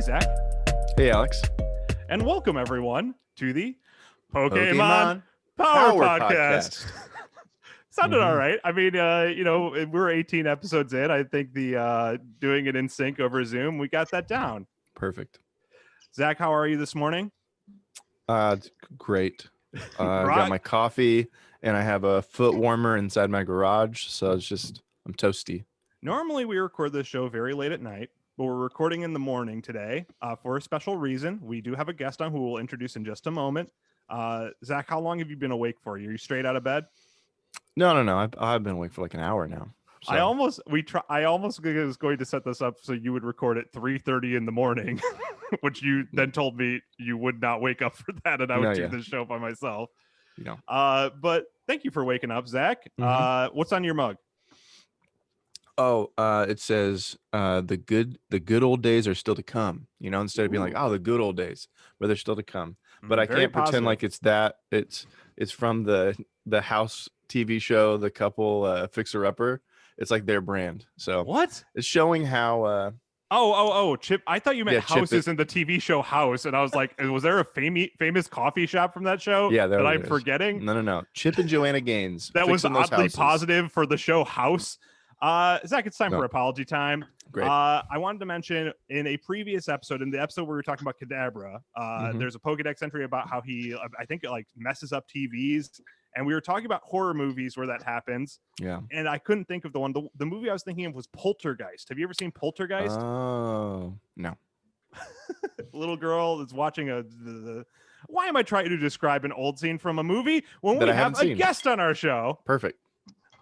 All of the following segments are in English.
Hey, Zach. Hey, Alex. And welcome, everyone, to the Pokemon Power Power Podcast. Podcast. Sounded all right. I mean, we're 18 episodes in. I think the doing it in sync over Zoom, we got that down. Perfect. Zach, how are you this morning? Great. I got my coffee and I have a foot warmer inside my garage. So I'm toasty. Normally, we record this show very late at night, but we're recording in the morning today for a special reason. We do have a guest on who we'll introduce in just a moment. Zach, how long have you been awake for? Are you straight out of bed? No. I've been awake for like an hour now. So. I almost was going to set this up so you would record at 3:30 in the morning, which you then told me you would not wake up for that, and I would do the show by myself. But thank you for waking up, Zach. Mm-hmm. What's on your mug? Oh, it says the good old days are still to come. Instead of being like, oh, the good old days, but they're still to come. But I can't pretend like it's that. It's from the House TV show, The Couple Fixer Upper. It's like their brand. So what? It's showing how. Chip. I thought you meant Houses in the TV show House, and I was like, was there a famous coffee shop from that show? Yeah, that I'm forgetting. No. Chip and Joanna Gaines. That was oddly positive for the show House. Zach, it's time for apology time. Great. I wanted to mention in a previous episode, in the episode where we were talking about Kadabra, there's a Pokedex entry about how he, I think, it messes up TVs. And we were talking about horror movies where that happens. Yeah. And I couldn't think of the one. The movie I was thinking of was Poltergeist. Have you ever seen Poltergeist? Oh, no. Little girl is watching why am I trying to describe an old scene from a movie when we have a guest on our show? Perfect.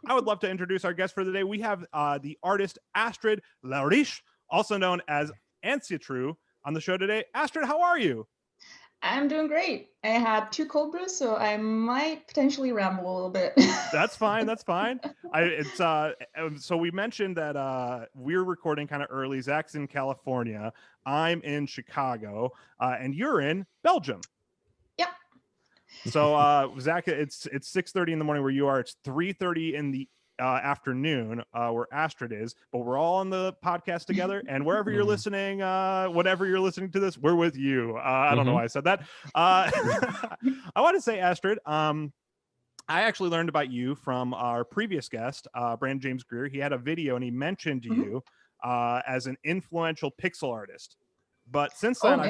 I would love to introduce our guest for the day. We have the artist Astrid Laurish, also known as Ansitru, on the show today. Astrid, how are you? I'm doing great. I had 2 cold brews, so I might potentially ramble a little bit. That's fine. So we mentioned that we're recording kind of early. Zach's in California. I'm in Chicago, and you're in Belgium. Yep. So Zach, it's 6:30 in the morning where you are. It's 3:30 in the afternoon where Astrid is, but we're all on the podcast together, and wherever you're listening, whatever you're listening to this, we're with you. I don't know why I said that. I want to say, Astrid, I actually learned about you from our previous guest, Brandon James Greer. He had a video and he mentioned you as an influential pixel artist, but since then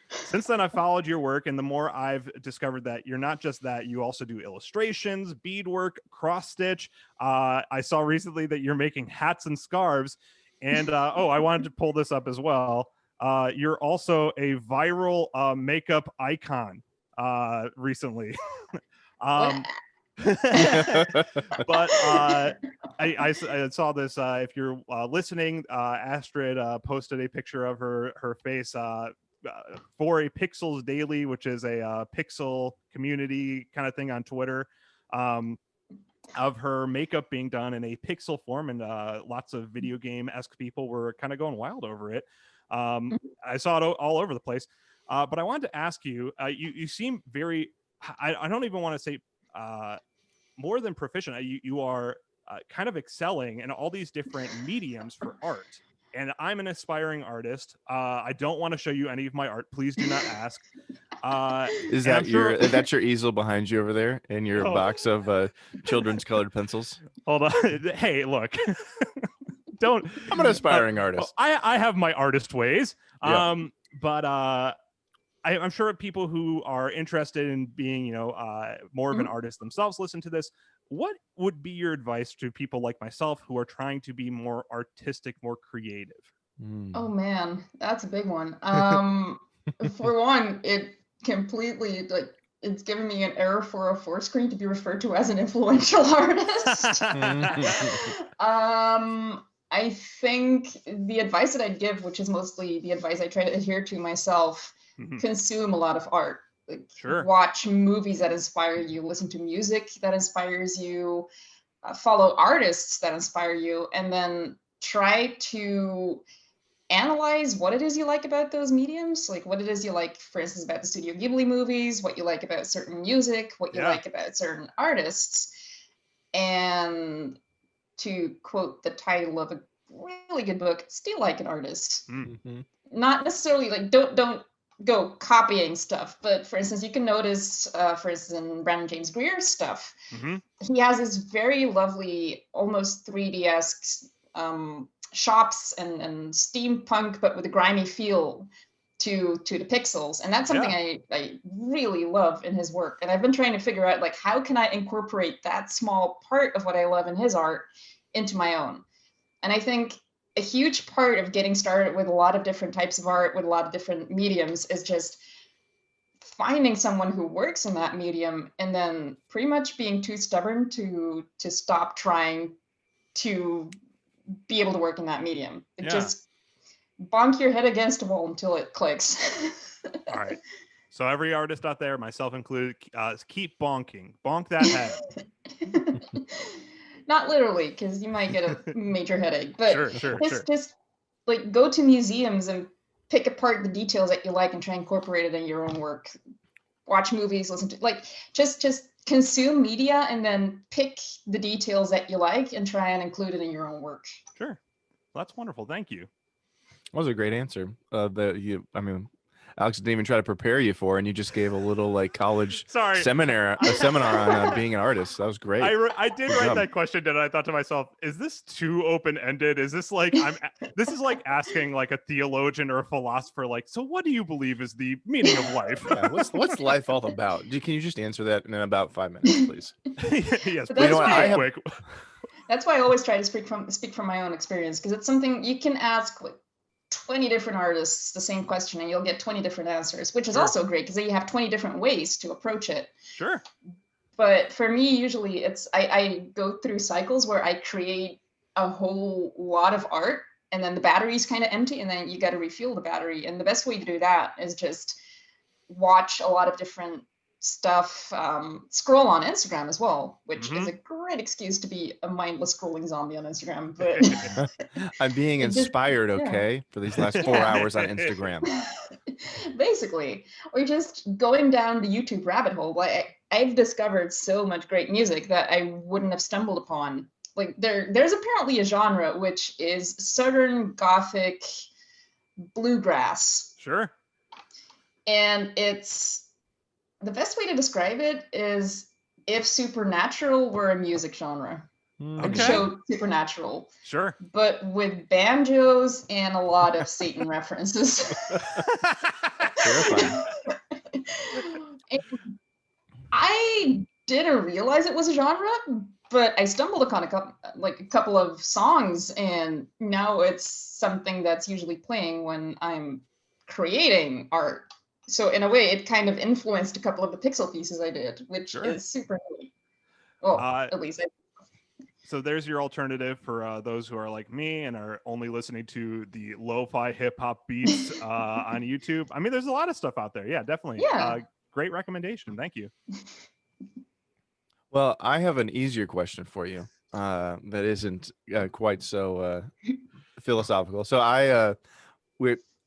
Since then, I followed your work, and the more I've discovered that you're not just that, you also do illustrations, beadwork, cross stitch. I saw recently that you're making hats and scarves, and I wanted to pull this up as well. You're also a viral makeup icon recently. But I saw this. If you're listening, Astrid posted a picture of her face for a Pixels Daily, which is a pixel community kind of thing on Twitter, of her makeup being done in a pixel form, and lots of video game-esque people were kind of going wild over it. I saw it all over the place, but I wanted to ask you, you seem very, I don't even want to say more than proficient. You are kind of excelling in all these different mediums for art. And I'm an aspiring artist. I don't want to show you any of my art. Please do not ask. Is that that's your easel behind you over there in your box of children's colored pencils? Hold on. Hey, look. I'm an aspiring artist. I have my artist ways. Yeah. But I'm sure people who are interested in being, more of an artist themselves listen to this. What would be your advice to people like myself who are trying to be more artistic, more creative? Oh man, that's a big one. For one, it completely it's given me an error 404 screen to be referred to as an influential artist. I think the advice that I'd give, which is mostly the advice I try to adhere to myself, consume a lot of art. Watch movies that inspire you, listen to music that inspires you, follow artists that inspire you, and then try to analyze what it is you like about those mediums, like what it is you like, for instance, about the Studio Ghibli movies, what you like about certain music, what you like about certain artists. And to quote the title of a really good book, still like an artist. Mm-hmm. Not necessarily like don't go copying stuff, but for instance, you can notice, for instance, in Brandon James Greer's stuff, he has these very lovely, almost 3D-esque shops and steampunk, but with a grimy feel to the pixels, and that's something I really love in his work. And I've been trying to figure out, like, how can I incorporate that small part of what I love in his art into my own. And I think a huge part of getting started with a lot of different types of art, with a lot of different mediums, is just finding someone who works in that medium and then pretty much being too stubborn to stop trying to be able to work in that medium. Just bonk your head against a wall until it clicks. All right. So every artist out there, myself included, keep bonking. Bonk that head. Not literally, because you might get a major headache. But sure. Just like go to museums and pick apart the details that you like and try and incorporate it in your own work. Watch movies, listen to, like, just consume media and then pick the details that you like and try and include it in your own work. Sure. Well, that's wonderful. Thank you. That was a great answer. Alex didn't even try to prepare you for, and you just gave a little like college seminar on being an artist. That was great. I did write that question, and I thought to myself, is this too open-ended? Is this like this is like asking like a theologian or a philosopher, like, so what do you believe is the meaning of life? Yeah, what's life all about? Can you just answer that in about 5 minutes, please? Yes, but quick. That's why I always try to speak from my own experience, because it's something you can ask like 20 different artists the same question and you'll get 20 different answers, which is also great because then you have 20 different ways to approach it. Sure. But for me, usually it's I go through cycles where I create a whole lot of art and then the battery's kind of empty and then you got to refuel the battery. And the best way to do that is just watch a lot of different stuff, scroll on Instagram as well, which is a great excuse to be a mindless scrolling zombie on Instagram. But I'm being inspired, for these last 4 hours on Instagram. Basically, or just going down the YouTube rabbit hole. I've discovered so much great music that I wouldn't have stumbled upon. Like there's apparently a genre which is Southern Gothic bluegrass. Sure. And it's, the best way to describe it is if Supernatural were a music genre. Okay. The show Supernatural. Sure. But with banjos and a lot of Satan references. Terrifying. I didn't realize it was a genre, but I stumbled upon a couple of songs, and now it's something that's usually playing when I'm creating art. So in a way, it kind of influenced a couple of the pixel pieces I did, which is super neat. Well, at least so there's your alternative for those who are like me and are only listening to the lo-fi hip-hop beats on YouTube. I mean, there's a lot of stuff out there. Yeah, definitely. Yeah. Great recommendation. Thank you. Well, I have an easier question for you that isn't quite so philosophical. So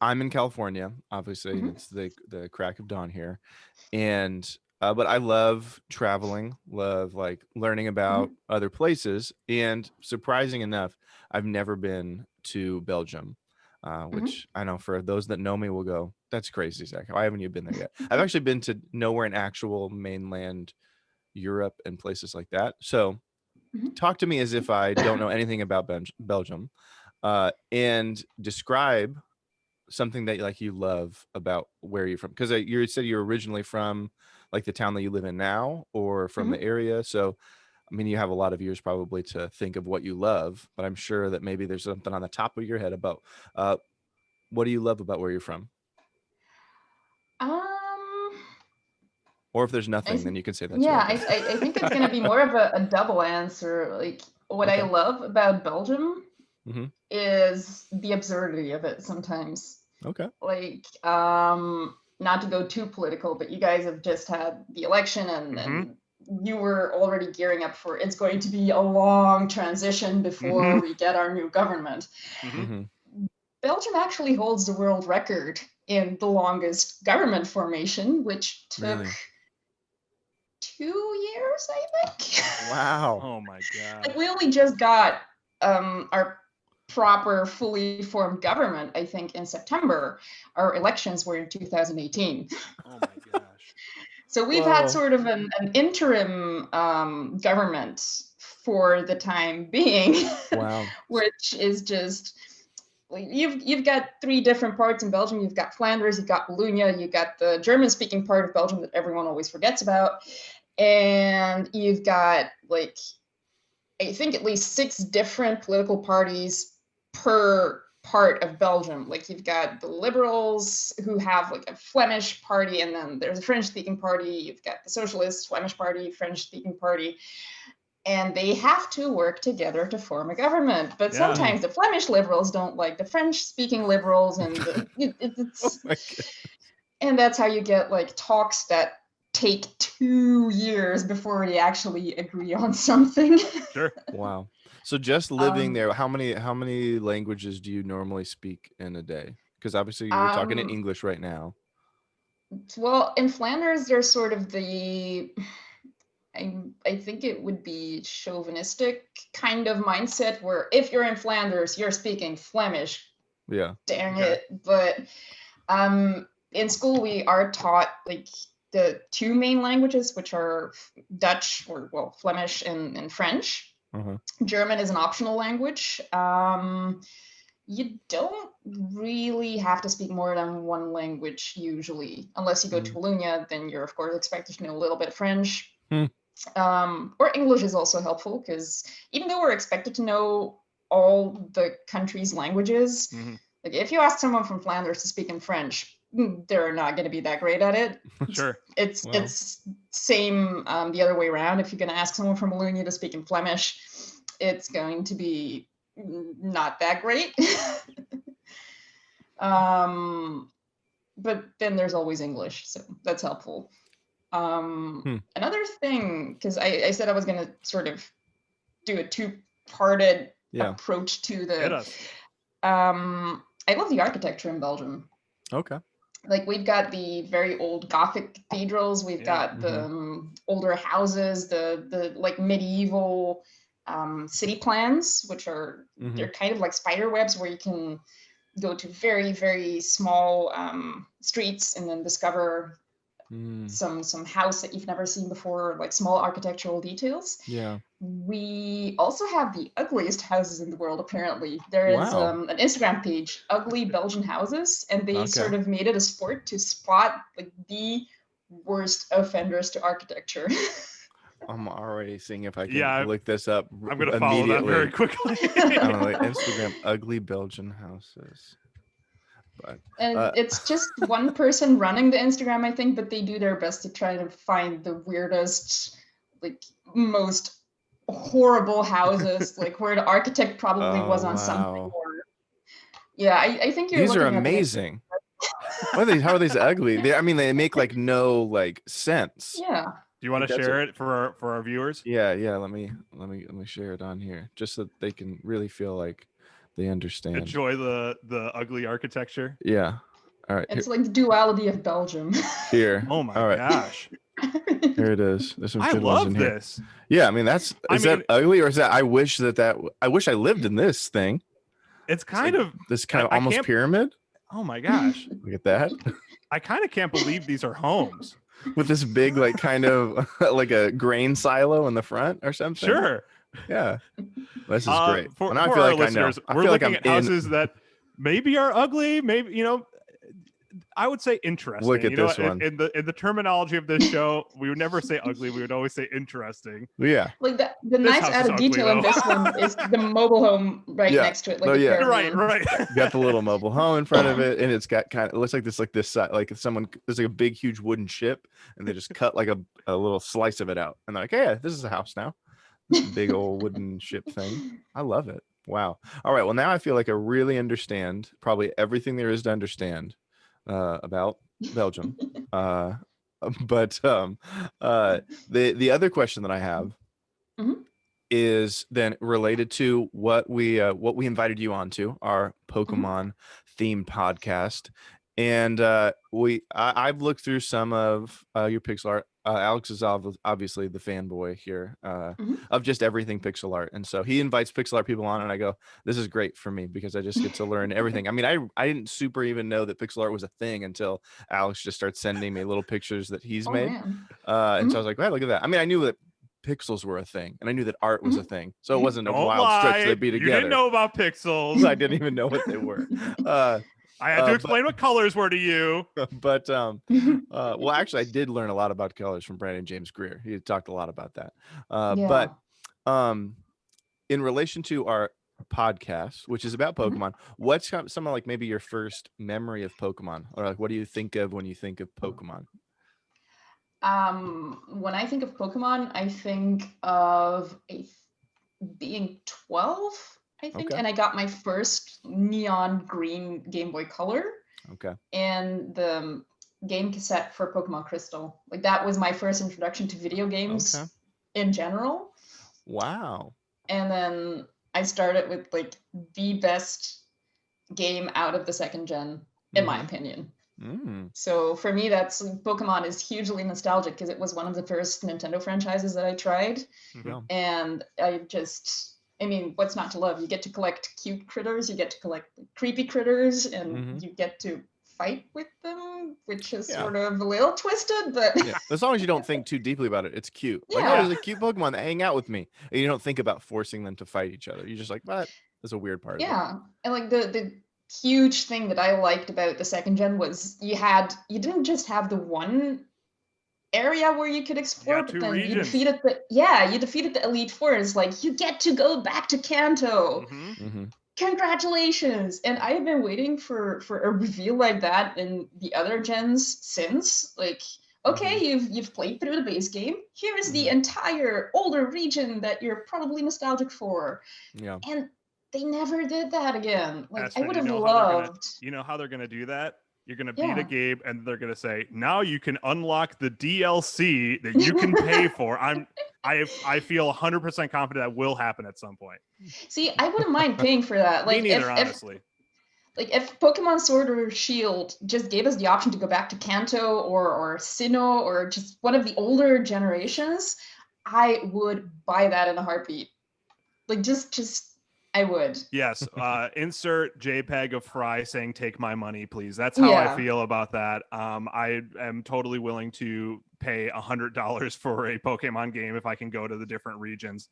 I'm in California, obviously. It's the crack of dawn here, and but I love traveling, love like learning about other places, and surprising enough, I've never been to Belgium, which I know for those that know me will go, that's crazy, Zach. Why haven't you been there yet? I've actually been to nowhere in actual mainland Europe and places like that. So talk to me as if I don't know anything about Belgium, and describe something that like you love about where you're from, because you said you're originally from like the town that you live in now or from the area. So I mean, you have a lot of years probably to think of what you love, but I'm sure that maybe there's something on the top of your head about what do you love about where you're from? Or if there's nothing, then you can say that. Yeah, I think it's going to be more of a double answer. Like what I love about Belgium is the absurdity of it sometimes. Okay. Like, not to go too political, but you guys have just had the election and you were already gearing up for it's going to be a long transition before we get our new government. Belgium actually holds the world record in the longest government formation, which took 2 years, I think. Wow. Oh my God. Like we only just got our proper, fully formed government, I think, in September. Our elections were in 2018. Oh my gosh. So we've had sort of an interim government for the time being. Wow. Which is just, you've got 3 different parts in Belgium. You've got Flanders, you've got Wallonia, you've got the German-speaking part of Belgium that everyone always forgets about, and you've got like, I think at least 6 different political parties per part of Belgium. Like you've got the Liberals who have like a Flemish party, and then there's a French-speaking party. You've got the Socialists, Flemish party, French-speaking party. And they have to work together to form a government. But sometimes the Flemish Liberals don't like the French-speaking Liberals, and it's and that's how you get like talks that take 2 years before they actually agree on something. Sure. Wow. So just living there, how many languages do you normally speak in a day? Because obviously you're talking in English right now. Well, in Flanders, there's sort of I think it would be chauvinistic kind of mindset where if you're in Flanders, you're speaking Flemish. Yeah. Dang it. But in school, we are taught like the 2 main languages, which are Dutch, or well, Flemish and French. German is an optional language. You don't really have to speak more than 1 language usually, unless you go to Wallonia, then you're of course expected to know a little bit of French. Or English is also helpful, because even though we're expected to know all the country's languages, like if you ask someone from Flanders to speak in French, they're not going to be that great at it. Sure. It's same the other way around. If you're going to ask someone from Wallonia to speak in Flemish, it's going to be not that great. But then there's always English, so that's helpful. Another thing, because I said I was going to sort of do a 2-parted approach to the I love the architecture in Belgium. Okay. Like we've got the very old Gothic cathedrals, we've got the older houses, the like medieval city plans, which are they're kind of like spider webs where you can go to very, very small streets and then discover some house that you've never seen before, like small architectural details. Yeah. We also have the ugliest houses in the world, apparently. There is an Instagram page, Ugly Belgian Houses, and they sort of made it a sport to spot like the worst offenders to architecture. I'm already seeing if I can look this up. I'm going to follow that very quickly. I'm like, Instagram, Ugly Belgian Houses. But, and it's just one person running the Instagram, I think, but they do their best to try to find the weirdest, like most horrible houses, like where the architect probably was on something. Or, I think these are amazing. How are these ugly? They make like no like sense. Yeah. Do you want to share it for our viewers? Yeah. Let me share it on here just so they can really feel like they understand. Enjoy the ugly architecture. Yeah. All right. It's like the duality of Belgium. Here. Oh my gosh. Here it is. There's some good love ones in here. This. Yeah, is that ugly, or is that I wish I lived in this thing? It's kind of this kind of almost pyramid. Oh my gosh. Look at that. I kind of can't believe these are homes. With this big like kind of like a grain silo in the front or something. Sure. Yeah. This is great. For I feel our like listeners, I we're feel looking like at houses that maybe are ugly, maybe, I would say interesting. Look at this one. In the terminology of this show, we would never say ugly. We would always say interesting. Yeah. Like the nice added detail in this one is the mobile home next to it. Like Right. You got the little mobile home in front of it, and it's got it looks like this side, like there's like a big, huge wooden ship, and they just cut like a little slice of it out, and they're like, yeah, this is a house now. This big old wooden ship thing. I love it. Wow. All right. Well, now I feel like I really understand probably everything there is to understand about Belgium. But the other question that I have is then related to what we invited you onto, our Pokemon themed podcast. And I've looked through some of your pixel art. Alex is obviously the fanboy here of just everything pixel art. And so he invites pixel art people on and I go, this is great for me because I just get to learn everything. I mean, I didn't super even know that pixel art was a thing until Alex just starts sending me little pictures that he's made. And so I was like, wow, look at that. I mean, I knew that pixels were a thing and I knew that art was a thing. So it wasn't a wild stretch to be together. You didn't know about pixels. I didn't even know what they were. I had to explain what colors were to you. But well, actually, I did learn a lot about colors from Brandon James Greer. He talked a lot about that. But in relation to our podcast, which is about Pokemon, what's some of like maybe your first memory of Pokemon, or like what do you think of when you think of Pokemon? When I think of Pokemon, I think of being 12. I think, and I got my first neon green Game Boy Color. Okay. And the game cassette for Pokemon Crystal. Like that was my first introduction to video games in general. Wow. And then I started with like the best game out of the second gen, in my opinion. So for me, that's Pokemon is hugely nostalgic because it was one of the first Nintendo franchises that I tried. And I mean, what's not to love? You get to collect cute critters, you get to collect creepy critters, and you get to fight with them, which is sort of a little twisted, but as long as you don't think too deeply about it, it's cute. Like, oh, there's a cute Pokemon that hang out with me. And you don't think about forcing them to fight each other. You're just like, what? That's a weird part of it. And like the huge thing that I liked about the second gen was you didn't just have the one area where you could explore, but then you defeated the Elite Four. It's like you get to go back to Kanto. Congratulations! And I've been waiting for a reveal like that in the other gens since. Like, okay, you've played through the base game. Here is the entire older region that you're probably nostalgic for. And they never did that again. Like, Astrid, I would have loved. You know how they're gonna do that? You're going to beat a game and they're going to say, now you can unlock the DLC that you can pay for. I feel 100% confident that will happen at some point. See, I wouldn't mind paying for that. Like, me neither, honestly. If Pokemon Sword or Shield just gave us the option to go back to Kanto or Sinnoh or just one of the older generations, I would buy that in a heartbeat. Like, just I would. Yes. Insert JPEG of Fry saying, take my money, please. That's how I feel about that. I am totally willing to pay $100 for a Pokemon game if I can go to the different regions.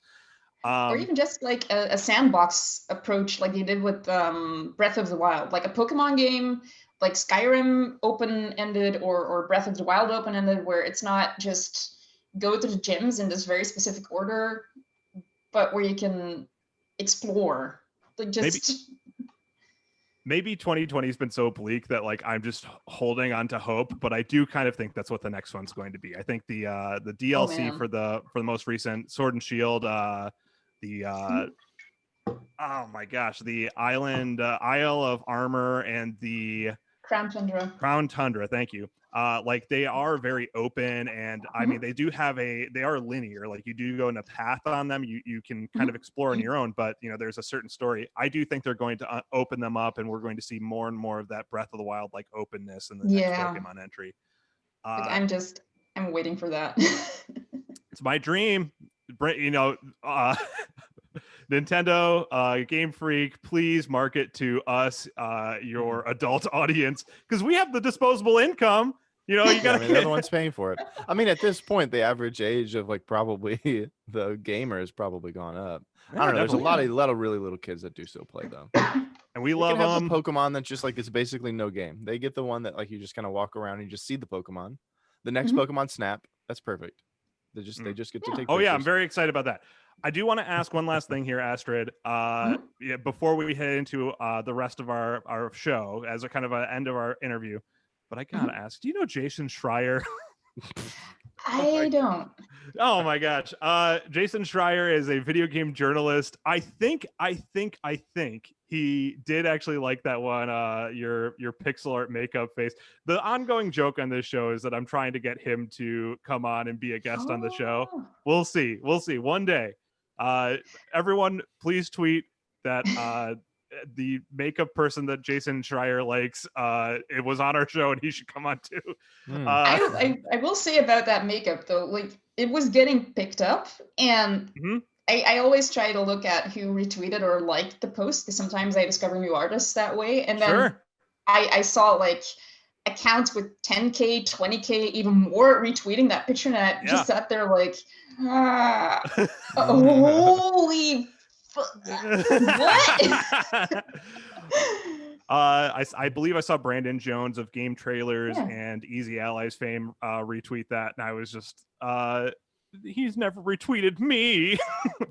Or even just like a sandbox approach like they did with Breath of the Wild. Like a Pokemon game, like Skyrim open-ended or Breath of the Wild open-ended, where it's not just go to the gyms in this very specific order, but where you can explore, like just maybe 2020 has been so bleak that like I'm just holding on to hope, but I do kind of think that's what the next one's going to be. I think the DLC for the most recent Sword and Shield, oh my gosh, the Isle of Armor and the Crown Tundra, thank you. Like they are very open, and I mean they are linear. Like you do go in a path on them. You can kind of explore on your own, but you know there's a certain story. I do think they're going to open them up, and we're going to see more and more of that Breath of the Wild like openness in the next Pokemon entry. Like I'm waiting for that. It's my dream. You know, Nintendo, Game Freak, please market to us, your adult audience, because we have the disposable income. You know, you gotta. They're the ones paying for it. I mean, at this point, the average age of like probably the gamer has probably gone up. I don't know. There's a lot of really little kids that do still play though, and we love them. Pokemon that's just like it's basically no game. They get the one that like you just kind of walk around and you just see the Pokemon. The next Pokemon Snap, that's perfect. They just get to take. Oh pictures. Yeah, I'm very excited about that. I do want to ask one last thing here, Astrid. Before we head into the rest of our show as a kind of an end of our interview. But I gotta ask, do you know Jason Schreier? I don't. Oh my gosh. Jason Schreier is a video game journalist. I think he did actually like that one, your pixel art makeup face. The ongoing joke on this show is that I'm trying to get him to come on and be a guest on the show. We'll see one day. Everyone please tweet that the makeup person that Jason Schreier likes, it was on our show and he should come on too. I will say about that makeup though, like it was getting picked up, and I always try to look at who retweeted or liked the post, because sometimes I discover new artists that way. And then I saw like accounts with 10K, 20K, even more retweeting that picture, and I just sat there like, holy what? I believe I saw Brandon Jones of Game Trailers and Easy Allies fame retweet that, and I was just he's never retweeted me.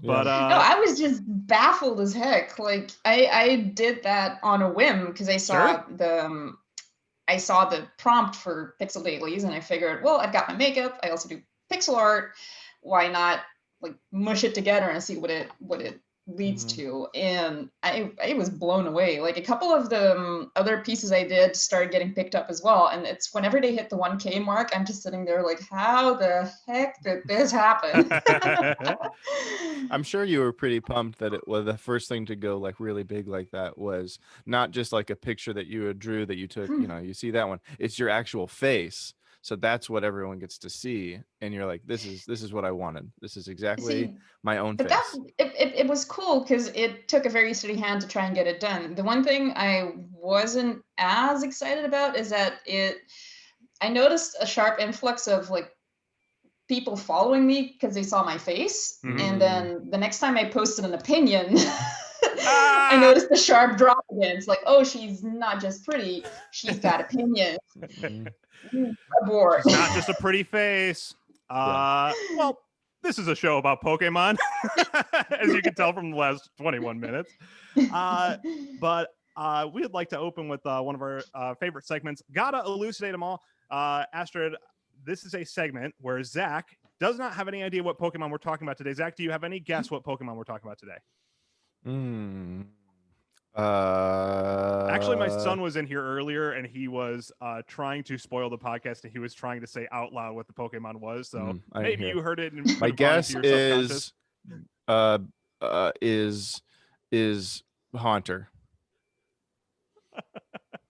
But no, I was just baffled as heck. Like I did that on a whim because I saw the prompt for Pixel Dailies, and I figured, well, I've got my makeup, I also do pixel art, why not like mush it together and see what it leads to. And I was blown away. Like a couple of the other pieces I did started getting picked up as well, and it's whenever they hit the 1K mark, I'm just sitting there like, how the heck did this happen? I'm sure you were pretty pumped that it was the first thing to go like really big like that was not just like a picture that you drew that you took, you see that one, it's your actual face. So that's what everyone gets to see, and you're like, this is what I wanted. This is exactly my own face. But it was cool because it took a very steady hand to try and get it done. The one thing I wasn't as excited about is that I noticed a sharp influx of like people following me because they saw my face, and then the next time I posted an opinion, I noticed the sharp drop again. It's like, oh, she's not just pretty, she's got opinions. She's not just a pretty face. Well, this is a show about Pokemon, as you can tell from the last 21 minutes. But we'd like to open with one of our favorite segments. Gotta elucidate them all. Astrid, this is a segment where Zach does not have any idea what Pokemon we're talking about today. Zach, do you have any guess what Pokemon we're talking about today? Actually, my son was in here earlier and he was trying to spoil the podcast, and he was trying to say out loud what the Pokemon was. So maybe you heard it. And my guess is Haunter.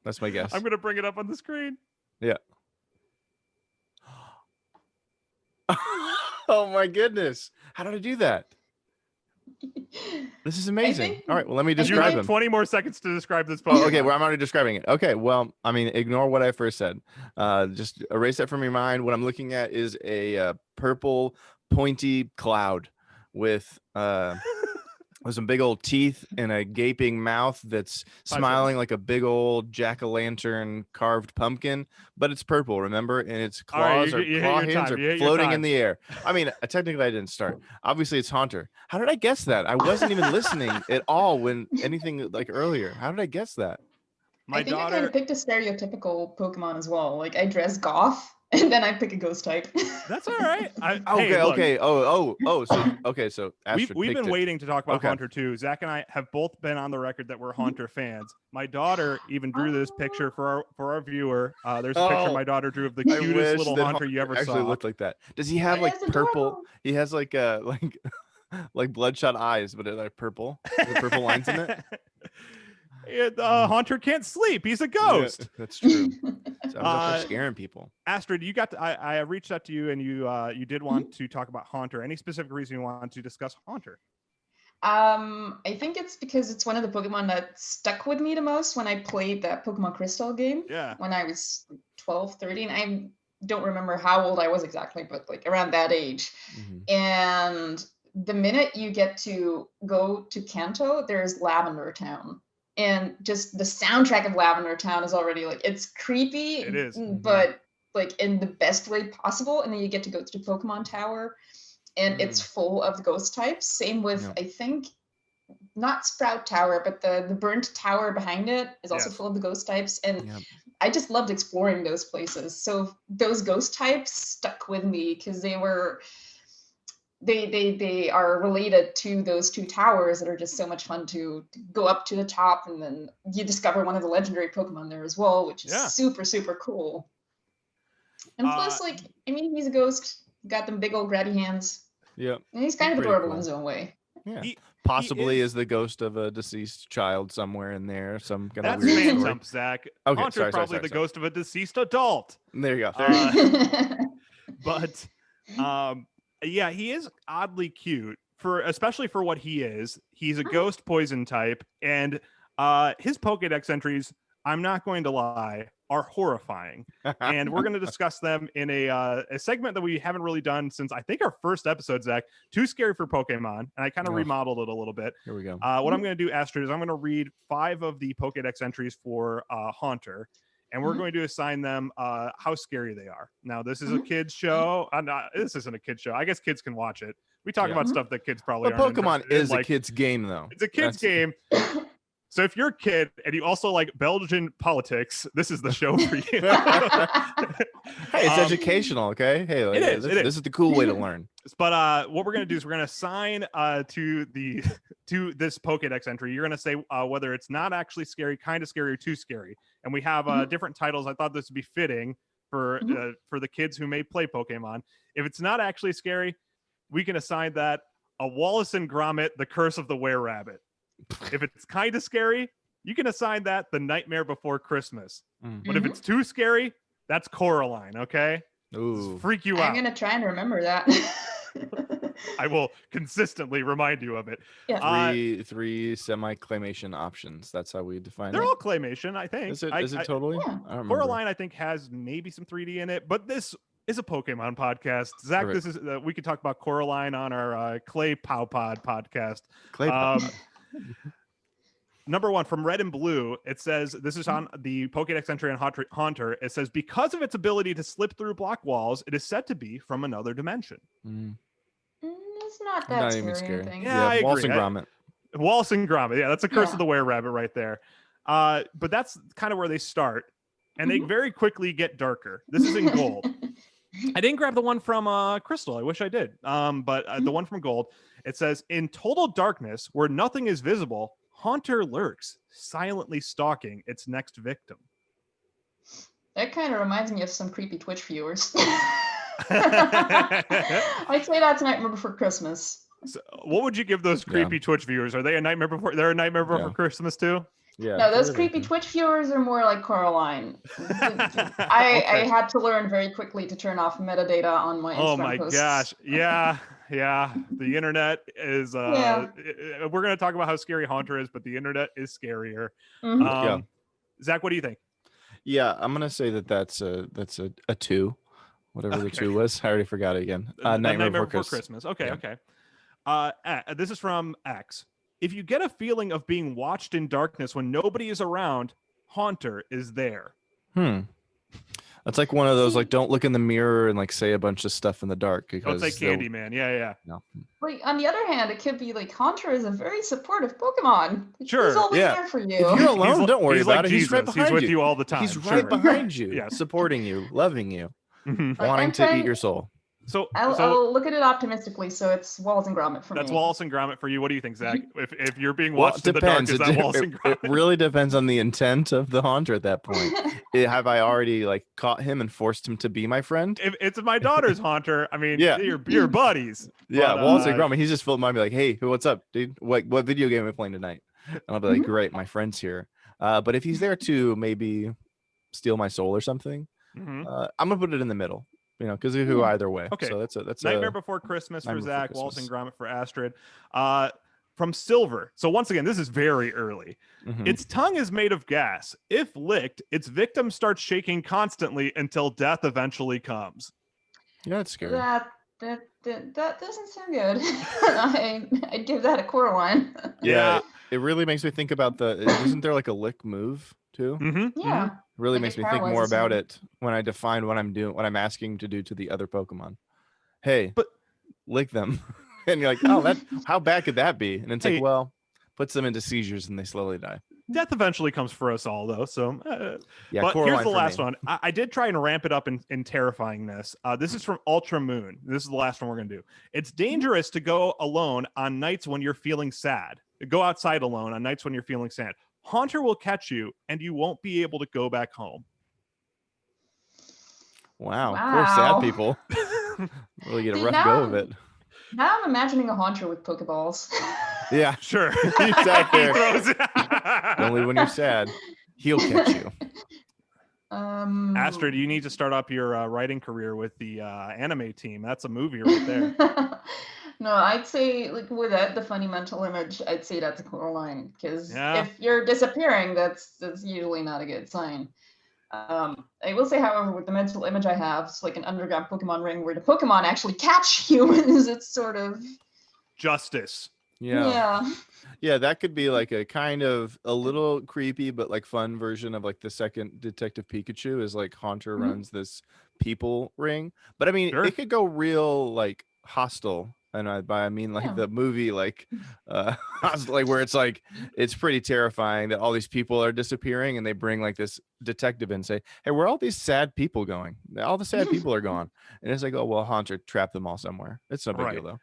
That's my guess. I'm going to bring it up on the screen. Yeah. Oh my goodness. How did I do that? This is amazing. All right, well, let me describe him. 20 more seconds to describe this Pokemon. Okay, well, I'm already describing it. Okay, well, I mean, ignore what I first said. Just erase that from your mind. What I'm looking at is a purple pointy cloud with some big old teeth and a gaping mouth that's smiling like a big old jack-o'-lantern carved pumpkin, but it's purple, remember? And its claws claw hands are floating in the air. I mean, technically I didn't start. Obviously it's Haunter. How did I guess that? I wasn't even listening at all when anything like earlier. How did I guess that? I think I kind of picked a stereotypical Pokemon as well. Like I dress goth, and then I pick a ghost type. That's all right. So Astrid we've been waiting to talk about Okay. Haunter too. Zach and I have both been on the record that we're Haunter fans. My daughter even drew this picture for our viewer. There's a picture my daughter drew of the cutest little Haunter you ever actually saw. Looked like that. Does he have like purple? He has like like bloodshot eyes, but they're like purple. With purple lines in it. Haunter can't sleep. He's a ghost. Yeah, that's true. So I was up there scaring people. Astrid, you got to, I reached out to you, and you did want to talk about Haunter. Any specific reason you want to discuss Haunter? I think it's because it's one of the Pokemon that stuck with me the most when I played that Pokemon Crystal game. Yeah. When I was 12, 13. I don't remember how old I was exactly, but like around that age. And the minute you get to go to Kanto, there's Lavender Town. And just the soundtrack of Lavender Town is already like, it's creepy. It is. But like in the best way possible. And then you get to go to the Pokemon Tower, and it's full of ghost types. Same with, I think, not Sprout Tower, but the burnt tower behind it is also full of the ghost types. And I just loved exploring those places. So those ghost types stuck with me because they are related to those two towers that are just so much fun to go up to the top, and then you discover one of the legendary Pokemon there as well, which is super, super cool. And plus, like, I mean, he's a ghost, got them big old grabby hands. Yeah. And he's kind of adorable in his own way. Yeah. possibly is the ghost of a deceased child somewhere in there. Some kind of That's weird phantom, story. Zach. Okay, Haunter's probably the ghost of a deceased adult. There you go. But yeah, he is oddly cute especially for what he is. He's a ghost poison type, and his Pokédex entries, I'm not going to lie, are horrifying. And we're going to discuss them in a segment that we haven't really done since I think our first episode, Zach. Too Scary for Pokemon, and I kind of remodeled it a little bit. Here we go. What I'm going to do, Astrid, is I'm going to read 5 of the Pokédex entries for Haunter, and we're going to assign them how scary they are. Now, this is a kids show. This isn't a kids show. I guess kids can watch it. We talk about stuff that kids probably aren't. Pokemon is a kid's game, though. It's a kid's game. So if you're a kid and you also like Belgian politics, this is the show for you. Hey, it's educational, okay? Hey, like, this is the cool way to learn. But what we're gonna do is we're gonna assign to this Pokédex entry. You're gonna say whether it's not actually scary, kind of scary, or too scary. And we have different titles. I thought this would be fitting for the kids who may play Pokemon. If it's not actually scary, we can assign that a Wallace and Gromit: The Curse of the Were-Rabbit. If it's kind of scary, you can assign that The Nightmare Before Christmas. But if it's too scary, that's Coraline, okay? Ooh. Freak you out. I'm going to try and remember that. I will consistently remind you of it. Yeah. Three semi-claymation options. That's how we define They're it. all claymation, I think. Is it totally? Yeah. I don't remember. Coraline, I think, has maybe some 3D in it, but this is a Pokemon podcast. Zach, Perfect. this is we could talk about Coraline on our Pokepowpod podcast. Number 1 from Red and Blue, it says, this is on the Pokédex entry on Haunter. It says, because of its ability to slip through block walls, it is said to be from another dimension. It's not that even scary. I think. Yeah, I Wallace agree. and Gromit. Wallace and Gromit. Yeah, that's a Curse of the Were-Rabbit right there. But that's kind of where they start. And they very quickly get darker. This is in gold. I didn't grab the one from Crystal. I wish I did. But the one from gold, it says, in total darkness, where nothing is visible, Haunter lurks, silently stalking its next victim. That kind of reminds me of some creepy Twitch viewers. I'd say that's Nightmare Before Christmas. So what would you give those creepy Twitch viewers? Are they a Nightmare Before? They're a Nightmare Before Christmas too? Yeah. No, those creepy Twitch viewers are more like Coraline. I had to learn very quickly to turn off metadata on my Instagram posts. Gosh. Yeah. The internet is we're going to talk about how scary Haunter is, but the internet is scarier. Zach, what do you think? Yeah, I'm going to say that's a 2. Whatever the 2 was. I already forgot it again. Nightmare Before Christmas. Okay. This is from X. If you get a feeling of being watched in darkness when nobody is around, Haunter is there. That's like one of those, like, don't look in the mirror and like say a bunch of stuff in the dark. Because don't say Candyman. Yeah. No. Like, on the other hand, it could be like Haunter is a very supportive Pokemon. Sure. He's always there for you. If you're alone, don't worry about it. Jesus. He's right behind you. He's with you all the time. He's right behind you, supporting you, loving you, wanting to eat your soul. So I'll look at it optimistically. So it's Wallace and Gromit for me. That's Wallace and Gromit for you. What do you think, Zach? If you're being watched in the dark, is that Wallace and Gromit? It really depends on the intent of the Haunter at that point. Have I already like caught him and forced him to be my friend? If it's my daughter's Haunter, I mean, you're buddies. Yeah, Wallace and Gromit. He's just filling me like, hey, what's up, dude? What video game are we playing tonight? And I'll be like, great, my friend's here. But if he's there to maybe steal my soul or something, I'm gonna put it in the middle. You know, because who either way. Okay. So that's Nightmare Before Christmas for Zach, Wallace and Gromit for Astrid. From Silver. So once again, this is very early. Its tongue is made of gas. If licked, its victim starts shaking constantly until death eventually comes. Yeah, that's scary. That doesn't sound good. I'd give that a Coraline. Yeah, it really makes me think about isn't there like a lick move too? Yeah. Really makes me think more about it when I define what I'm doing, what I'm asking to do to the other Pokemon. Hey, but lick them. And you're like, oh, how bad could that be? And it's like, well, puts them into seizures and they slowly die. Death eventually comes for us all, though. So, yeah. But here's the last one. I did try and ramp it up in terrifyingness. This is from Ultra Moon. This is the last one we're gonna do. It's dangerous to go alone on nights when you're feeling sad. Go outside alone on nights when you're feeling sad. Haunter will catch you, and you won't be able to go back home. Wow. Poor sad people. Really get a rough go of it. Now I'm imagining a Haunter with Pokeballs. Yeah, sure. You sat He there. throws it. Only when you're sad, he'll catch you. Astrid, you need to start up your writing career with the anime team. That's a movie right there. No, I'd say like without the funny mental image, I'd say that's a Coraline because if you're disappearing, that's usually not a good sign. I will say, however, with the mental image I have, it's like an underground Pokemon ring where the Pokemon actually catch humans. It's sort of justice. Yeah. Yeah, that could be like a kind of a little creepy but like fun version of like the second Detective Pikachu is like Haunter runs this people ring. But I mean, it could go real like hostile. And I mean like the movie like like where it's like it's pretty terrifying that all these people are disappearing and they bring like this detective in and say, hey, where are all these sad people going? All the sad people are gone. And it's like, oh well, Haunter trapped them all somewhere. It's no big deal though.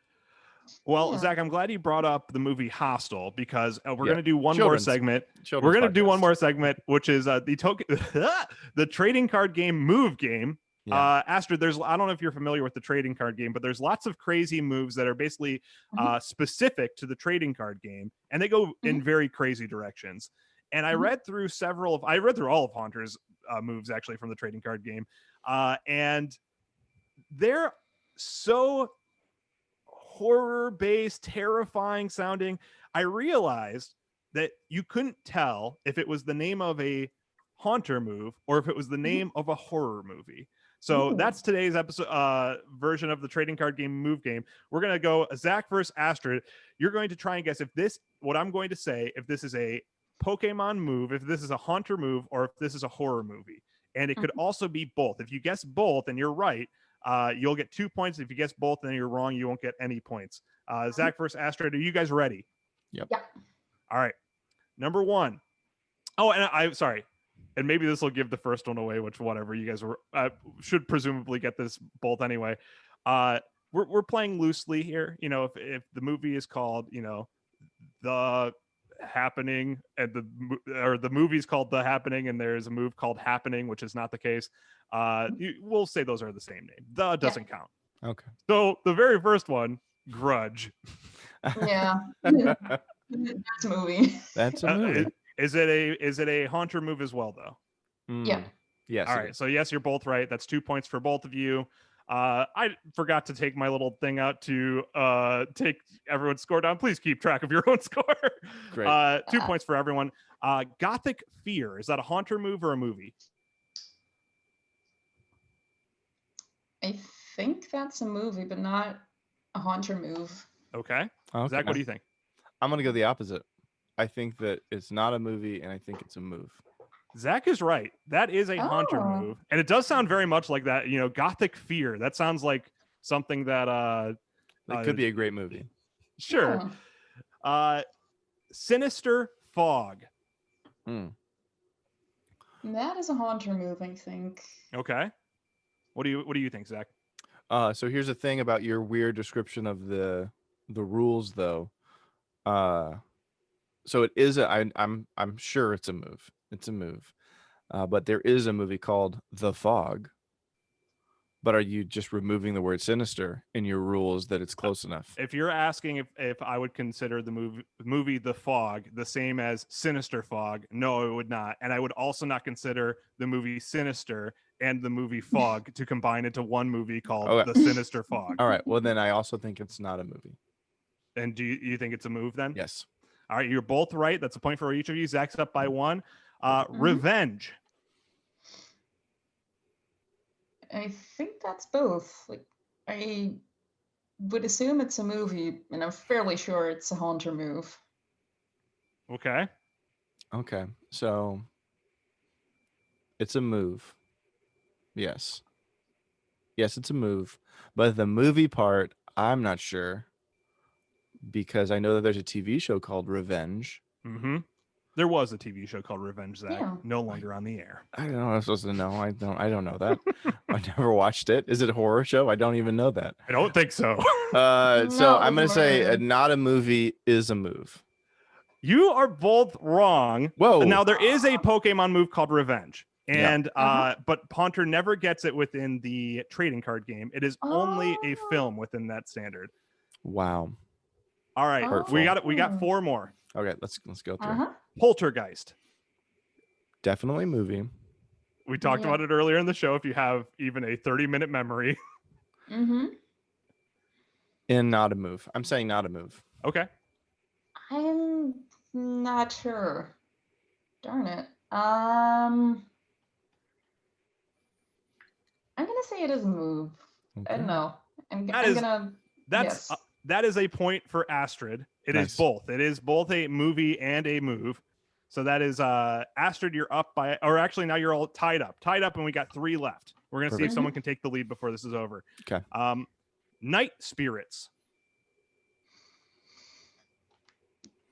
Well, Zach, I'm glad you brought up the movie Hostel because we're going to do one more segment. We're going to do one more segment, which is the trading card game Move Game. Astrid, I don't know if you're familiar with the trading card game, but there's lots of crazy moves that are basically specific to the trading card game, and they go in very crazy directions. And I read through all of Haunter's moves actually from the trading card game, and they're so horror-based, terrifying sounding. I realized that you couldn't tell if it was the name of a Haunter move or if it was the name of a horror movie. So that's today's episode version of the trading card game Move Game. We're going to go Zach versus Astrid. You're going to try and guess what I'm going to say, if this is a Pokemon move, if this is a Haunter move, or if this is a horror movie. And it could also be both. If you guess both and you're right, you'll get 2 points. If you guess both and you're wrong, you won't get any points. Zach versus Astrid, are you guys ready? Yep. All right. Number one. Oh, and I'm sorry. And maybe this will give the first one away, which whatever, you guys should presumably get this both anyway. We're playing loosely here. You know, if the movie is called, you know, The Happening, and the movie's called The Happening, and there's a move called Happening, which is not the case. We'll say those are the same name. The doesn't count. Okay. So the very first one, Grudge. Yeah. That's a movie. That's a movie. Is it a Haunter move as well, though? Yeah. Yes. All right. So yes, you're both right. That's 2 points for both of you. I forgot to take my little thing out to take everyone's score down. Please keep track of your own score. Great. 2 points for everyone. Gothic Fear. Is that a Haunter move or a movie? I think that's a movie, but not a Haunter move. Okay. Zach, what do you think? I'm going to go the opposite. I think that it's not a movie, and I think it's a move. Zach is right. That is a Haunter move. And it does sound very much like that. You know, Gothic Fear. That sounds like something that... It could be a great movie. Sure. Sinister Fog. That is a Haunter move, I think. Okay. What do you think, Zach? So here's the thing about your weird description of the rules, though. So it is I'm sure it's a move. It's a move. But there is a movie called The Fog. But are you just removing the word sinister in your rules that it's close enough? If you're asking if I would consider the movie The Fog the same as Sinister Fog, no, I would not. And I would also not consider the movie Sinister and the movie Fog to combine into one movie called The Sinister Fog. All right. Well, then I also think it's not a movie. And do you think it's a move then? Yes. All right. You're both right. That's a point for each of you. Zach's up by one. Revenge. I think that's both. Like, I would assume it's a movie, and I'm fairly sure it's a Haunter move. Okay. So it's a move. Yes, it's a move. But the movie part, I'm not sure, because I know that there's a TV show called Revenge. Mm-hmm. There was a TV show called Revenge, Zach. Yeah. No longer on the air. I don't know what I'm supposed to know. I don't know that. I never watched it. Is it a horror show? I don't even know that. I don't think so. So I'm going to say not a movie is a move. You are both wrong. Whoa. Now, there is a Pokemon move called Revenge. And but Haunter never gets it within the trading card game. It is only a film within that standard. Wow. All right, we got 4 more. Okay, let's go through. Poltergeist. Definitely movie. We talked about it earlier in the show. If you have even a 30-minute memory. And not a move. I'm saying not a move. Okay. I'm not sure. Darn it. I'm gonna say it is a move. Okay. I don't know. I'm gonna. That is a point for Astrid. It is both. It is both a movie and a move. So that is Astrid, you're up by, or actually now you're all tied up, and we got 3 left. We're gonna see if someone can take the lead before this is over. Okay. Night spirits.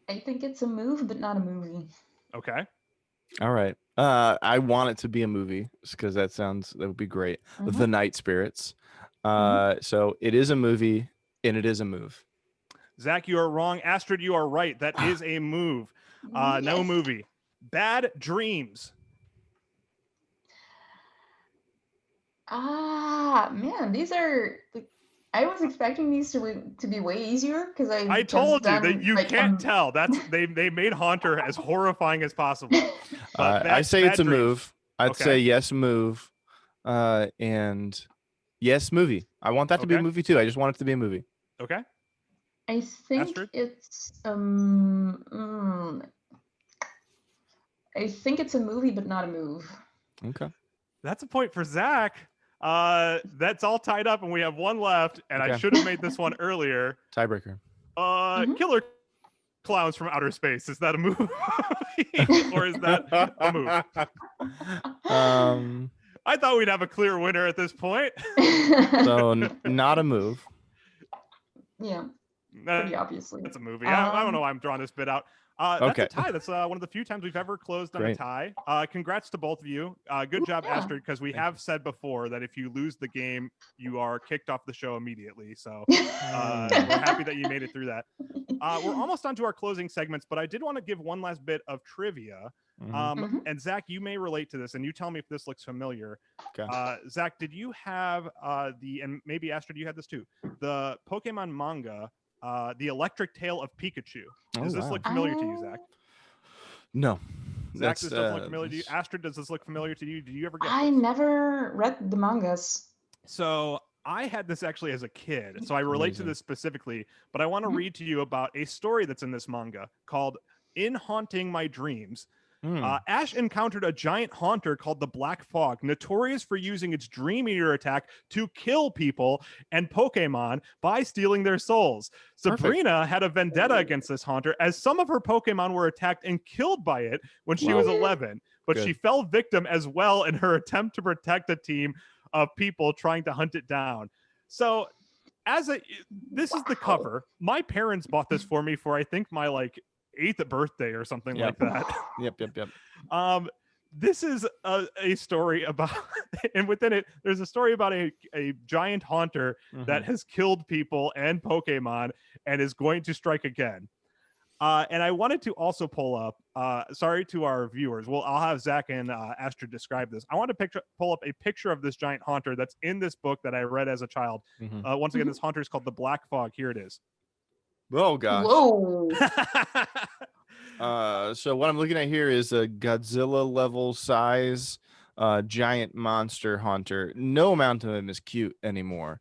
I think it's a move, but not a movie. Okay. All right. I want it to be a movie because that would be great. The Night Spirits. So it is a movie and it is a move. Zach, you are wrong. Astrid, you are right. That is a move. No movie. Bad Dreams. Man, these are. I was expecting these to be way easier because I told you that you can't tell. That's they made Haunter as horrifying as possible. But I say it's a move. I'd say yes, move, and yes, movie. I want that to be a movie too. I just want it to be a movie. Okay. I think Astrid? it's I think it's a movie, but not a move. Okay. That's a point for Zach. That's all tied up, and we have 1 left. And I should have made this one earlier. Tiebreaker. Killer Clowns from Outer Space. Is that a move, or is that a move? I thought we'd have a clear winner at this point. So not a move. Yeah. Pretty obviously. That's a movie. I don't know why I'm drawing this bit out. That's a tie. That's one of the few times we've ever closed on a tie. Congrats to both of you. Good job, Astrid, because we have said before that if you lose the game, you are kicked off the show immediately. So we're happy that you made it through that. We're almost on to our closing segments, but I did want to give one last bit of trivia. And Zach, you may relate to this, and you tell me if this looks familiar. Okay. Zach, did you have and maybe Astrid, you had this too, the Pokemon manga, The Electric Tale of Pikachu? Does this look familiar to you, Zach? No. Zach, this doesn't look familiar to you. Astrid, does this look familiar to you? Did you ever get I never read the mangas. So I had this actually as a kid, so I relate to this specifically, but I want to read to you about a story that's in this manga called In Haunting My Dreams. Ash encountered a giant haunter called the Black Fog, notorious for using its Dream Eater attack to kill people and Pokemon by stealing their souls. Sabrina had a vendetta against this haunter, as some of her Pokemon were attacked and killed by it when she was 11, but she fell victim as well in her attempt to protect a team of people trying to hunt it down. So this is the cover. My parents bought this for me for, I think, my 8th birthday or something like that. Yep. This is a story about, and within it, there's a story about a giant haunter that has killed people and Pokemon and is going to strike again. And I wanted to also pull up, sorry to our viewers. Well, I'll have Zach and Astrid describe this. I want to pull up a picture of this giant haunter that's in this book that I read as a child. Once again, this haunter is called the Black Fog. Here it is. Oh gosh. Whoa. So what I'm looking at here is a Godzilla level size giant monster haunter. No amount of him is cute anymore.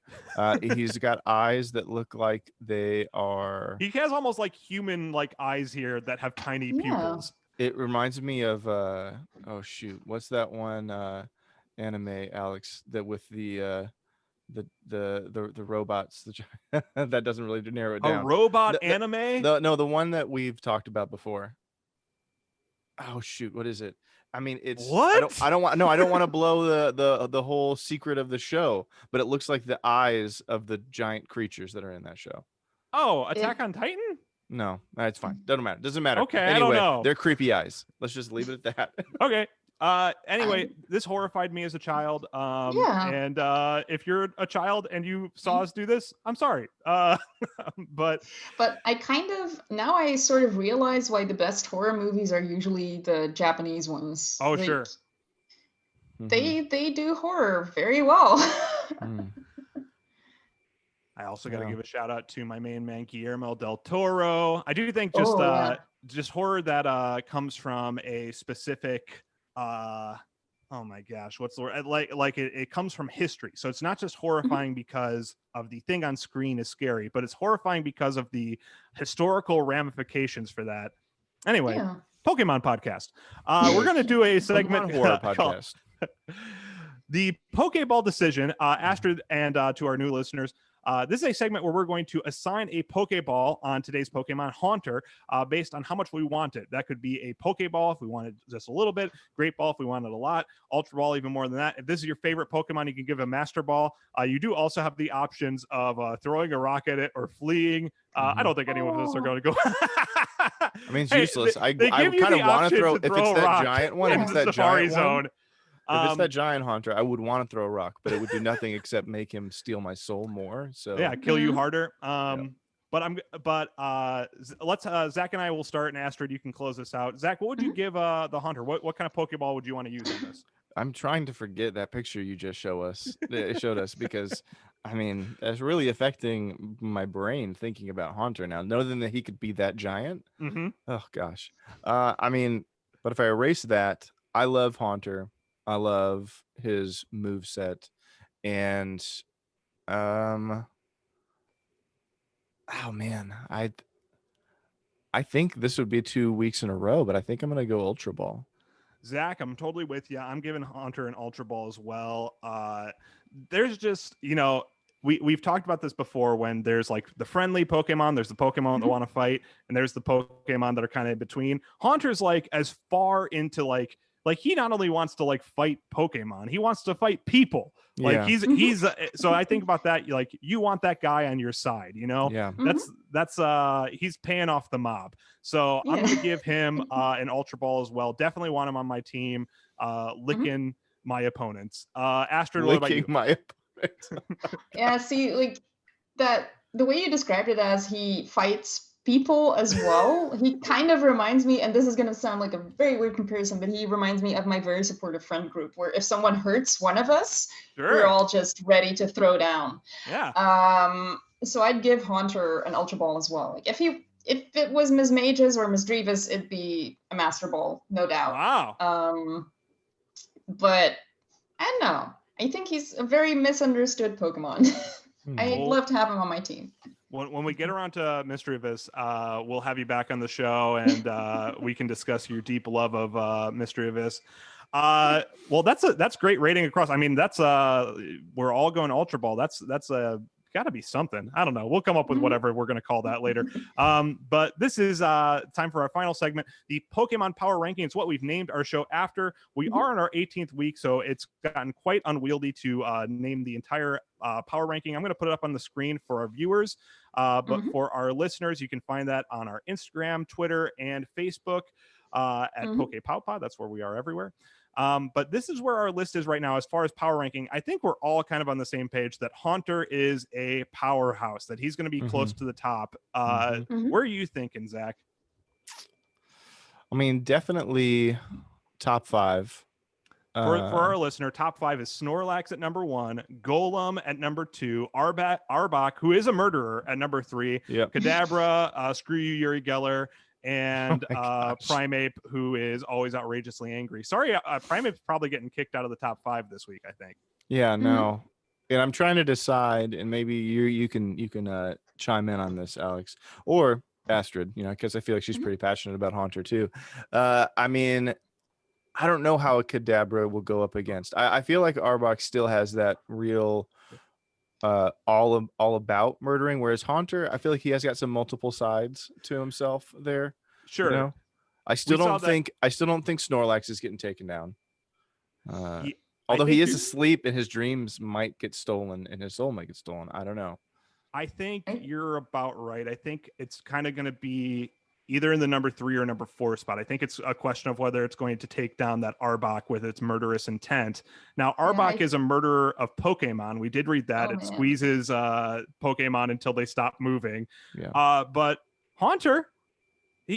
He's got eyes that look like they are. He has almost like human eyes here that have tiny pupils. It reminds me of oh shoot, what's that one anime, Alex, that with the robots, that doesn't really narrow it down. A robot anime? The one that we've talked about before. Oh shoot, what is it? I mean, it's what? I don't want to blow the whole secret of the show, but it looks like the eyes of the giant creatures that are in that show. Oh, Attack on Titan? No, that's fine. Doesn't matter. Okay, anyway, I don't know. They're creepy eyes. Let's just leave it at that. Okay. Anyway, this horrified me as a child. And if you're a child and you saw us do this, I'm sorry. But now I sort of realize why the best horror movies are usually the Japanese ones. Oh, sure. They do horror very well. I also got to give a shout out to my main man Guillermo del Toro. I do think just horror that comes from a specific oh my gosh, what's the word? It comes from history. So it's not just horrifying because of the thing on screen is scary, but it's horrifying because of the historical ramifications for that. Anyway, Pokemon podcast. We're going to do a segment horror podcast. The Pokeball Decision, Astrid, and to our new listeners. This is a segment where we're going to assign a Pokeball on today's Pokemon Haunter based on how much we want it. That could be a Pokeball if we wanted just a little bit, Great Ball if we wanted a lot, Ultra Ball even more than that. If this is your favorite Pokemon, you can give a Master Ball. You do also have the options of throwing a rock at it or fleeing. I don't think any of us are going to go. I mean, it's useless. I kind of want to throw if it's that giant one. If it's that giant zone. If it's that giant Haunter, I would want to throw a rock, but it would do nothing except make him steal my soul more. So kill you harder. But let's Zach and I will start, and Astrid, you can close this out. Zach, what would you give the Haunter? What kind of Pokeball would you want to use in this? I'm trying to forget that picture you just showed us because I mean that's really affecting my brain thinking about Haunter now. Knowing that he could be that giant. Oh gosh. I mean, but if I erase that, I love Haunter. I love his moveset, and oh man, I think this would be 2 weeks in a row, but I think I'm gonna go Ultra Ball. Zach, I'm totally with you. I'm giving Haunter an Ultra Ball as well. There's just, we've talked about this before when there's like the friendly Pokemon, there's the Pokemon that want to fight, and there's the Pokemon that are kind of in between. Haunter's like as far into like he not only wants to like fight Pokemon, he wants to fight people. Like he's so I think about that, like you want that guy on your side, that's he's paying off the mob. So I'm gonna give him an Ultra Ball as well. Definitely want him on my team, licking my opponents. Astrid, what about you? My opponents. See, like that the way you described it as he fights people as well, he kind of reminds me, and this is going to sound like a very weird comparison, but he reminds me of my very supportive friend group, where if someone hurts one of us, we're all just ready to throw down. So I'd give Haunter an Ultra Ball as well. Like if it was Ms. Mages or Ms. Drevis, it'd be a Master Ball, no doubt. Wow. But I don't know, I think he's a very misunderstood Pokemon. I'd love to have him on my team. When we get around to Mystery of This, we'll have you back on the show, and we can discuss your deep love of Mystery of This. Well, that's great rating across. I mean, that's we're all going Ultra Ball. That's got to be something. I don't know. We'll come up with whatever we're going to call that later. But this is time for our final segment, the Pokemon Power Ranking. It's what we've named our show after. We are in our 18th week, so it's gotten quite unwieldy to name the entire power ranking. I'm going to put it up on the screen for our viewers, but for our listeners, you can find that on our Instagram, Twitter, and Facebook at Pokepowpod. That's where we are everywhere. But this is where our list is right now as far as power ranking. I think we're all kind of on the same page that Haunter is a powerhouse, that he's going to be close to the top. Where are you thinking, Zach? I mean, definitely top 5. For our listener, top 5 is Snorlax at number 1, Golem at number 2, Arbok, who is a murderer, at number 3, Kadabra, screw you, Yuri Geller, and Primeape, who is always outrageously angry. Sorry, Primeape's probably getting kicked out of the top 5 this week, I think. Yeah, no. And I'm trying to decide, and maybe you can chime in on this, Alex, or Astrid, because I feel like she's pretty passionate about Haunter too. I mean, I don't know how a Kadabra will go up against. I feel like Arbok still has that real all about murdering, whereas Haunter, I feel like he has got some multiple sides to himself there. Sure. I still don't think Snorlax is getting taken down. Although he is asleep and his dreams might get stolen and his soul might get stolen. I don't know. I think you're about right. I think it's kind of going to be either in the number 3 or number 4 spot. I think it's a question of whether it's going to take down that Arbok with its murderous intent. Now, Arbok is a murderer of Pokemon. We did read that. It squeezes Pokemon until they stop moving. But Haunter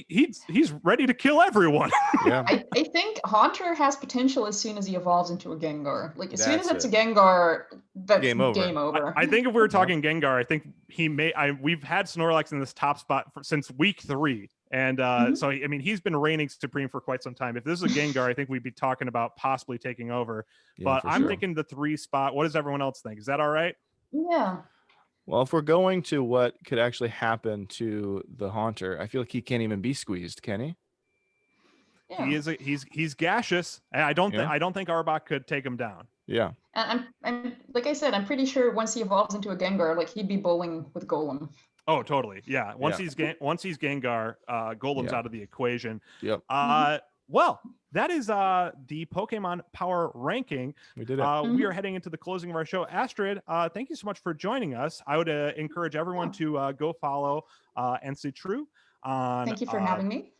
he's ready to kill everyone. Yeah. I think Haunter has potential as soon as he evolves into a Gengar. Like as soon as That's it's a Gengar, that's Game over. I think if we were talking Gengar, I think we've had Snorlax in this top spot since week 3. And so, I mean, he's been reigning supreme for quite some time. If this is a Gengar, I think we'd be talking about possibly taking over. But I'm thinking the 3 spot. What does everyone else think? Is that all right? Yeah. Well, if we're going to what could actually happen to the Haunter, I feel like he can't even be squeezed, can he? Yeah. He's gaseous. I don't think Arbok could take him down. Yeah. And I'm like I said, I'm pretty sure once he evolves into a Gengar, like he'd be bowling with Golem. Oh, totally. Yeah. Once he's Gengar, Golem's out of the equation. Yep. Well, that is the Pokemon Power Ranking. We did it. We are heading into the closing of our show. Astrid, thank you so much for joining us. I would encourage everyone to go follow Ansitru on. Thank you for having me.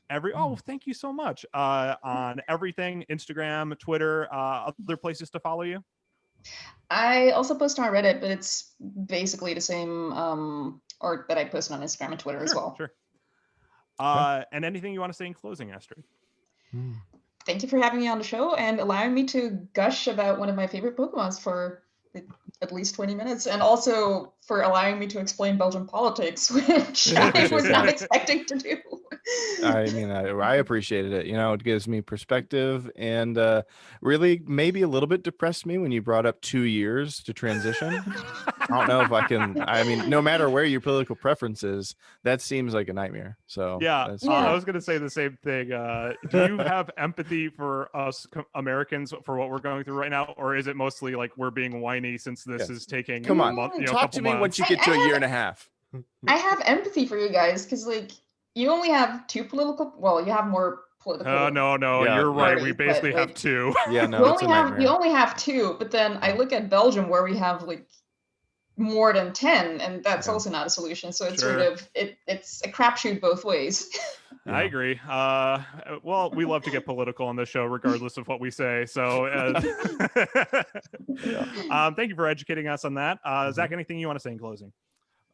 Thank you so much. On everything, Instagram, Twitter, other places to follow you. I also post on Reddit, but it's basically the same art that I post on Instagram and Twitter as well. Sure. And anything you want to say in closing, Astrid? Thank you for having me on the show and allowing me to gush about one of my favorite Pokemons for at least 20 minutes, and also for allowing me to explain Belgian politics, which I was not expecting to do. I mean, I appreciated it. You know, it gives me perspective, and really maybe a little bit depressed me when you brought up 2 years to transition. I don't know if I can. I mean, no matter where your political preference is, that seems like a nightmare. So yeah, I was going to say the same thing. Do you have empathy for us Americans for what we're going through right now, or is it mostly like we're being whiny since this is taking? Come on, talk to me once you get to a year and a half. I have empathy for you guys because like you only have 2 political. Well, you have more political. No, Yeah, you're right. parties, We basically but, have like, 2. Yeah, no, you only have 2, but then I look at Belgium where we have like more than 10, and that's also not a solution. So it's sort of it's a crapshoot both ways. I agree. Well, we love to get political on this show, regardless of what we say. So, thank you for educating us on that. Zach, anything you want to say in closing?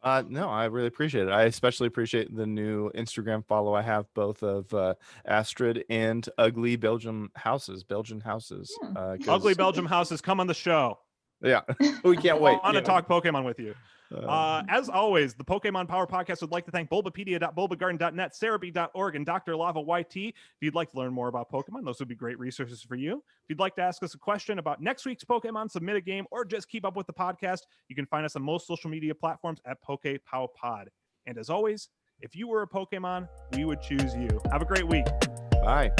No, I really appreciate it. I especially appreciate the new Instagram follow I have, both of Astrid and Ugly Belgian Houses. Ugly Belgium Houses, come on the show. Yeah, we can't wait. I want to talk Pokemon with you. As always, the Pokemon Power Podcast would like to thank bulbapedia.bulbagarden.net, cerebi.org, and Dr. Lava YT. If you'd like to learn more about Pokemon, those would be great resources for you. If you'd like to ask us a question about next week's Pokemon, submit a game, or just keep up with the podcast, you can find us on most social media platforms at Pokepowpod. And as always, if you were a Pokemon, we would choose you. Have a great week. Bye.